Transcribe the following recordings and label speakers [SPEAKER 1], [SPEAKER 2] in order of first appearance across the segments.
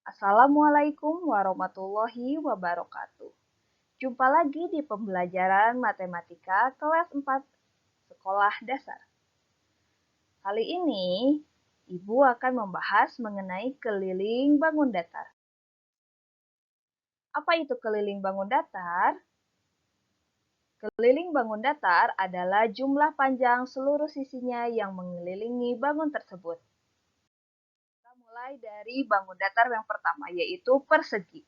[SPEAKER 1] Assalamualaikum warahmatullahi wabarakatuh. Jumpa lagi di pembelajaran matematika kelas 4 sekolah dasar. Kali ini, Ibu akan membahas mengenai keliling bangun datar. Apa itu keliling bangun datar? Keliling bangun datar adalah jumlah panjang seluruh sisinya yang mengelilingi bangun tersebut. Kita mulai dari bangun datar yang pertama, yaitu persegi.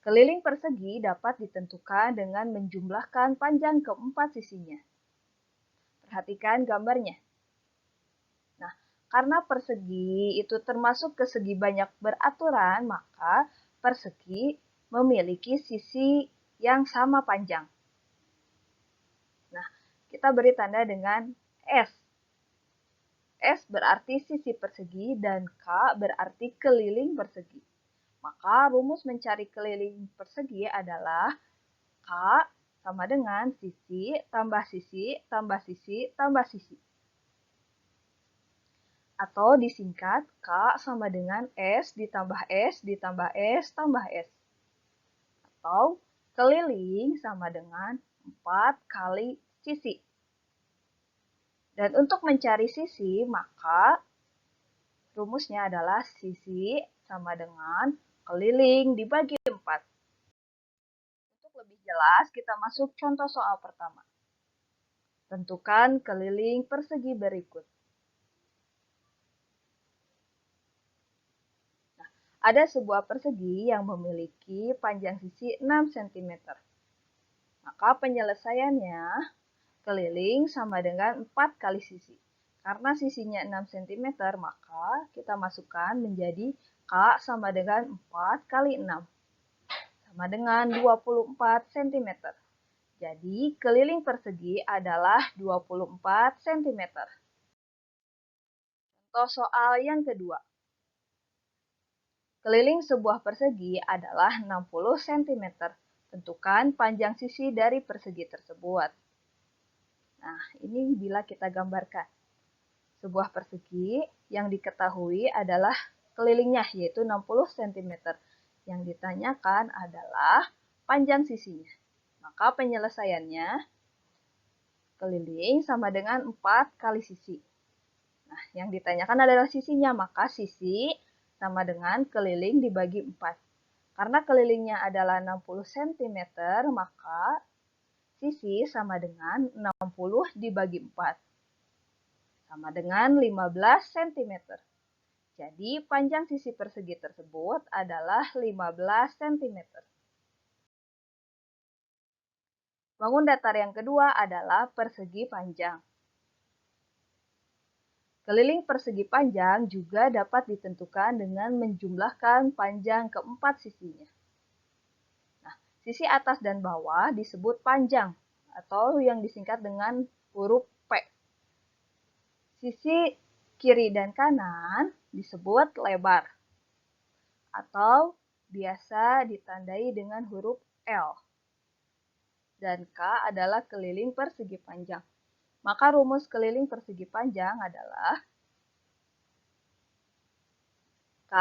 [SPEAKER 1] Keliling persegi dapat ditentukan dengan menjumlahkan panjang keempat sisinya. Perhatikan gambarnya. Nah, karena persegi itu termasuk ke segi banyak beraturan, maka persegi memiliki sisi yang sama panjang. Nah, kita beri tanda dengan S. S berarti sisi persegi dan K berarti keliling persegi. Maka rumus mencari keliling persegi adalah K sama dengan sisi tambah sisi tambah sisi tambah sisi. Atau disingkat K sama dengan S ditambah S ditambah S tambah S. Atau keliling sama dengan 4 kali sisi. Dan untuk mencari sisi, maka rumusnya adalah sisi sama dengan keliling dibagi 4. Untuk lebih jelas, kita masuk contoh soal pertama. Tentukan keliling persegi berikut. Nah, ada sebuah persegi yang memiliki panjang sisi 6 cm. Maka penyelesaiannya, keliling sama dengan 4 kali sisi. Karena sisinya 6 cm, maka kita masukkan menjadi K sama dengan 4 kali 6. Sama dengan 24 cm. Jadi, keliling persegi adalah 24 cm. Contoh soal yang kedua. Keliling sebuah persegi adalah 60 cm. Tentukan panjang sisi dari persegi tersebut. Nah, ini bila kita gambarkan. Sebuah persegi yang diketahui adalah kelilingnya, yaitu 60 cm. Yang ditanyakan adalah panjang sisinya. Maka penyelesaiannya, keliling sama dengan 4 kali sisi. Nah, yang ditanyakan adalah sisinya, maka sisi sama dengan keliling dibagi 4. Karena kelilingnya adalah 60 cm, maka sisi sama dengan 60 dibagi 4. Sama dengan 15 cm. Jadi, panjang sisi persegi tersebut adalah 15 cm. Bangun datar yang kedua adalah persegi panjang. Keliling persegi panjang juga dapat ditentukan dengan menjumlahkan panjang keempat sisinya. Nah, sisi atas dan bawah disebut panjang atau yang disingkat dengan huruf P. Sisi kiri dan kanan disebut lebar atau biasa ditandai dengan huruf L. Dan K adalah keliling persegi panjang. Maka rumus keliling persegi panjang adalah K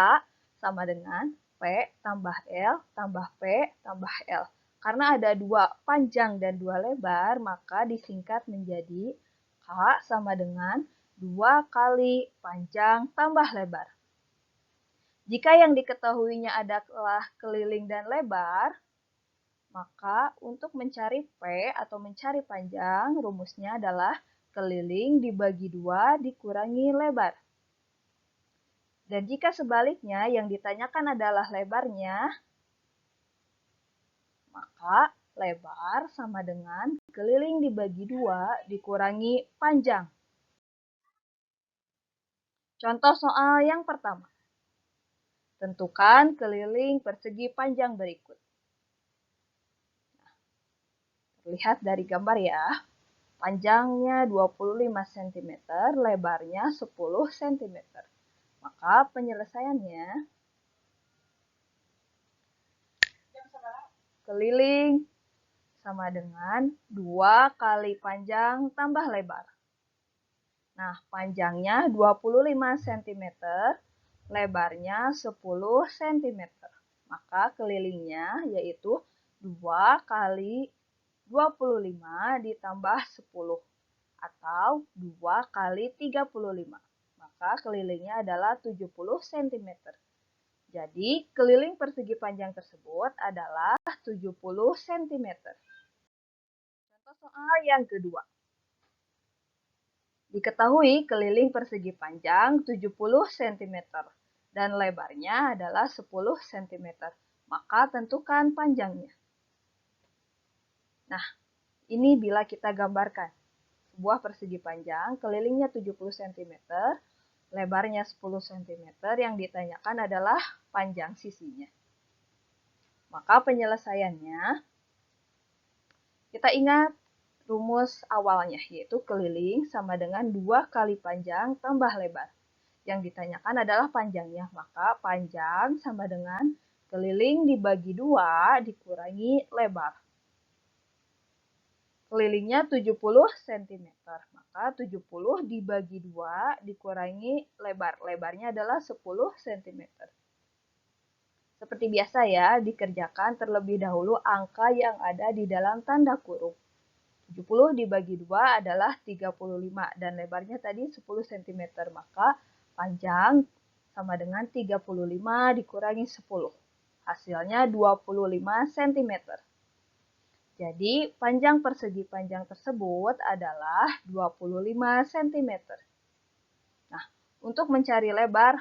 [SPEAKER 1] sama dengan P tambah L tambah P tambah L. Karena ada 2 panjang dan 2 lebar, maka disingkat menjadi K sama dengan 2 kali panjang tambah lebar. Jika yang diketahuinya adalah keliling dan lebar, maka untuk mencari P atau mencari panjang, rumusnya adalah keliling dibagi 2 dikurangi lebar. Dan jika sebaliknya yang ditanyakan adalah lebarnya, maka lebar sama dengan keliling dibagi 2 dikurangi panjang. Contoh soal yang pertama. Tentukan keliling persegi panjang berikut. Nah, terlihat dari gambar ya. Panjangnya 25 cm, lebarnya 10 cm. Maka penyelesaiannya, keliling sama dengan 2 kali panjang tambah lebar. Nah, panjangnya 25 cm, lebarnya 10 cm. Maka kelilingnya yaitu 2 kali 25 ditambah 10 atau 2 kali 35. Maka kelilingnya adalah 70 cm. Jadi keliling persegi panjang tersebut adalah 70 cm. Contoh soal yang kedua. Diketahui keliling persegi panjang 70 cm dan lebarnya adalah 10 cm. Maka tentukan panjangnya. Nah, ini bila kita gambarkan. Sebuah persegi panjang, kelilingnya 70 cm, lebarnya 10 cm, yang ditanyakan adalah panjang sisinya. Maka penyelesaiannya, kita ingat rumus awalnya, yaitu keliling sama dengan 2 kali panjang tambah lebar. Yang ditanyakan adalah panjangnya, maka panjang sama dengan keliling dibagi 2 dikurangi lebar. Kelilingnya 70 cm, maka 70 dibagi 2 dikurangi lebar. Lebarnya adalah 10 cm. Seperti biasa ya, dikerjakan terlebih dahulu angka yang ada di dalam tanda kurung. 70 dibagi 2 adalah 35 dan lebarnya tadi 10 cm, maka panjang sama dengan 35 dikurangi 10. Hasilnya 25 cm. Jadi, panjang persegi panjang tersebut adalah 25 cm. Nah, untuk mencari lebar,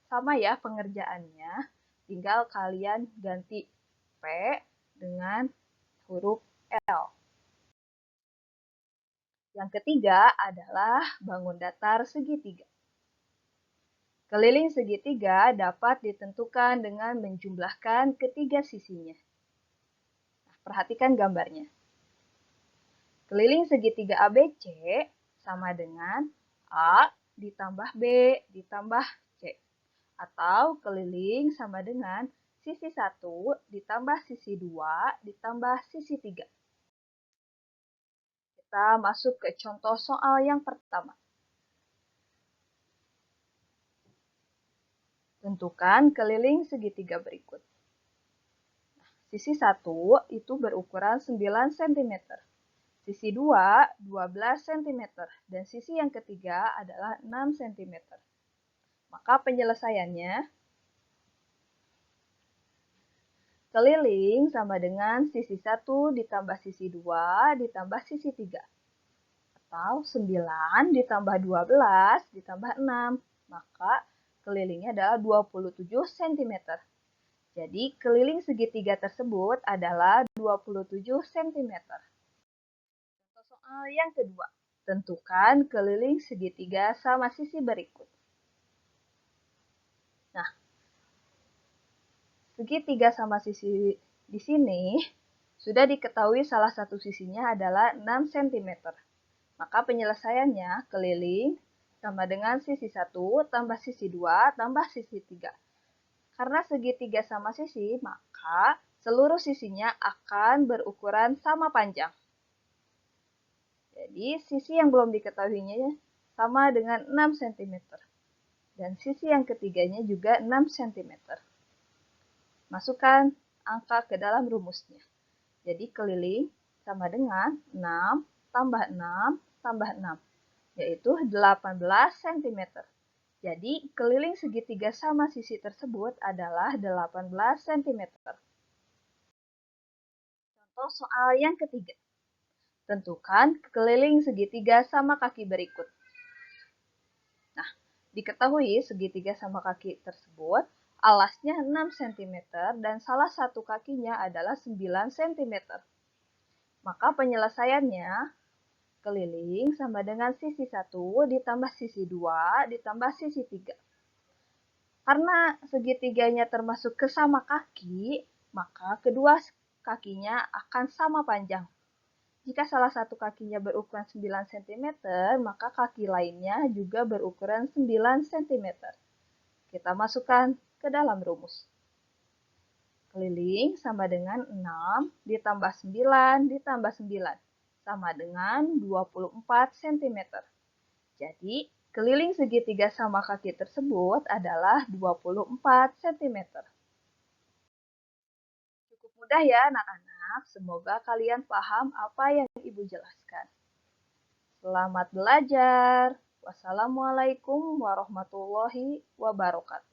[SPEAKER 1] sama ya pengerjaannya. Tinggal kalian ganti P dengan huruf L. Yang ketiga adalah bangun datar segitiga. Keliling segitiga dapat ditentukan dengan menjumlahkan ketiga sisinya. Perhatikan gambarnya. Keliling segitiga ABC sama dengan A ditambah B ditambah C. Atau keliling sama dengan sisi 1 ditambah sisi 2 ditambah sisi 3. Kita masuk ke contoh soal yang pertama. Tentukan keliling segitiga berikut. Sisi 1 itu berukuran 9 cm. Sisi 2, 12 cm. Dan sisi yang ketiga adalah 6 cm. Maka penyelesaiannya, keliling sama dengan sisi 1 ditambah sisi 2 ditambah sisi 3. Atau 9 ditambah 12 ditambah 6. Maka kelilingnya adalah 27 cm. Jadi, keliling segitiga tersebut adalah 27 cm. Contoh soal yang kedua. Tentukan keliling segitiga sama sisi berikut. Nah, segitiga sama sisi di sini sudah diketahui salah satu sisinya adalah 6 cm. Maka penyelesaiannya keliling sama dengan sisi 1 tambah sisi 2 tambah sisi 3. Karena segitiga sama sisi, maka seluruh sisinya akan berukuran sama panjang. Jadi, sisi yang belum diketahuinya sama dengan 6 cm. Dan sisi yang ketiganya juga 6 cm. Masukkan angka ke dalam rumusnya. Jadi, keliling sama dengan 6 tambah 6 tambah 6, yaitu 18 cm. Jadi, keliling segitiga sama sisi tersebut adalah 18 cm. Contoh soal yang ketiga. Tentukan keliling segitiga sama kaki berikut. Nah, diketahui segitiga sama kaki tersebut alasnya 6 cm dan salah satu kakinya adalah 9 cm. Maka penyelesaiannya, keliling sama dengan sisi 1 ditambah sisi 2 ditambah sisi 3. Karena segitiganya termasuk kesama kaki, maka kedua kakinya akan sama panjang. Jika salah satu kakinya berukuran 9 cm, maka kaki lainnya juga berukuran 9 cm. Kita masukkan ke dalam rumus. Keliling sama dengan 6 ditambah 9 ditambah 9 sama dengan 24 cm. Jadi, Keliling segitiga sama kaki tersebut adalah 24 cm. Cukup mudah ya anak-anak, semoga kalian paham apa yang Ibu jelaskan. Selamat belajar. Wassalamualaikum warahmatullahi wabarakatuh.